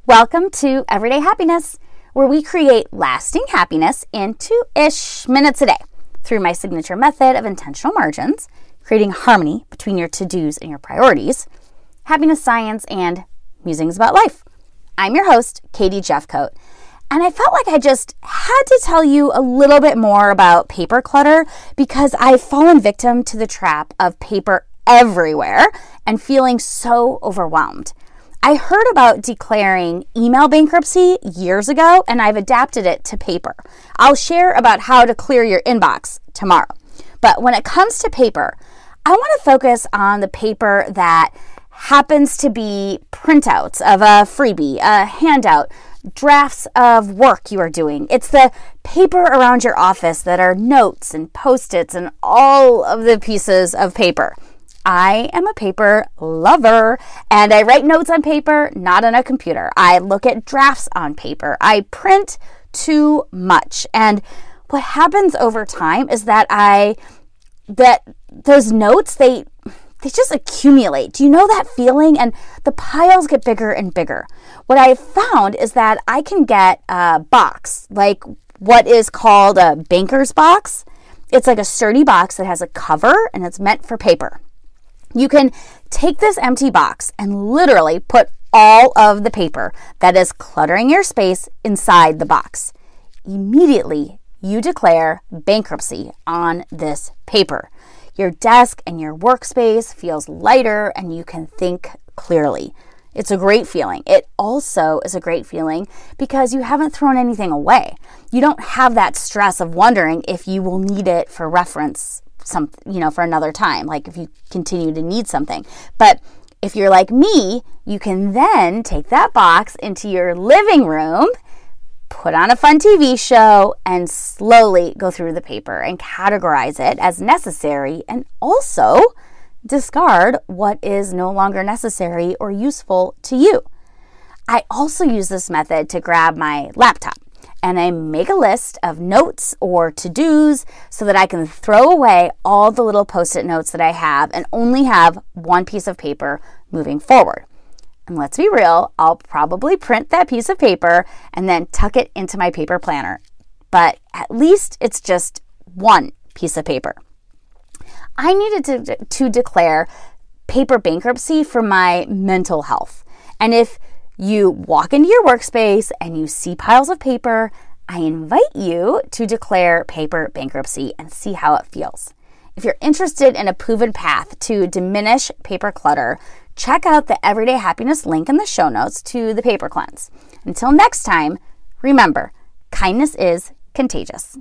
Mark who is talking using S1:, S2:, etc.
S1: Welcome to Everyday Happiness, where we create lasting happiness in 2-ish minutes a day through my signature method of intentional margins, creating harmony between your to-dos and your priorities, happiness science, and musings about life. I'm your host, Katie Jeffcoat, and I felt like I just had to tell you a little bit more about paper clutter because I've fallen victim to the trap of paper everywhere and feeling so overwhelmed. I heard about declaring email bankruptcy years ago, and I've adapted it to paper. I'll share about how to clear your inbox tomorrow. But when it comes to paper, I want to focus on the paper that happens to be printouts of a freebie, a handout, drafts of work you are doing. It's the paper around your office that are notes and Post-its and all of the pieces of paper. I am a paper lover, and I write notes on paper, not on a computer. I look at drafts on paper. I print too much. And what happens over time is that those notes, they just accumulate. Do you know that feeling? And the piles get bigger and bigger. What I found is that I can get a box, like what is called a banker's box. It's like a sturdy box that has a cover, and it's meant for paper. You can take this empty box and literally put all of the paper that is cluttering your space inside the box. Immediately, you declare bankruptcy on this paper. Your desk and your workspace feels lighter and you can think clearly. It's a great feeling. It also is a great feeling because you haven't thrown anything away. You don't have that stress of wondering if you will need it for reference for another time, like if you continue to need something. But if you're like me, you can then take that box into your living room, put on a fun TV show, and slowly go through the paper and categorize it as necessary, and also discard what is no longer necessary or useful to you. I also use this method to grab my laptop, and I make a list of notes or to-dos so that I can throw away all the little Post-it notes that I have and only have one piece of paper moving forward. And let's be real, I'll probably print that piece of paper and then tuck it into my paper planner. But at least it's just one piece of paper. I needed to declare paper bankruptcy for my mental health. And if you walk into your workspace and you see piles of paper, I invite you to declare paper bankruptcy and see how it feels. If you're interested in a proven path to diminish paper clutter, check out the Everyday Happiness link in the show notes to the paper cleanse. Until next time, remember, kindness is contagious.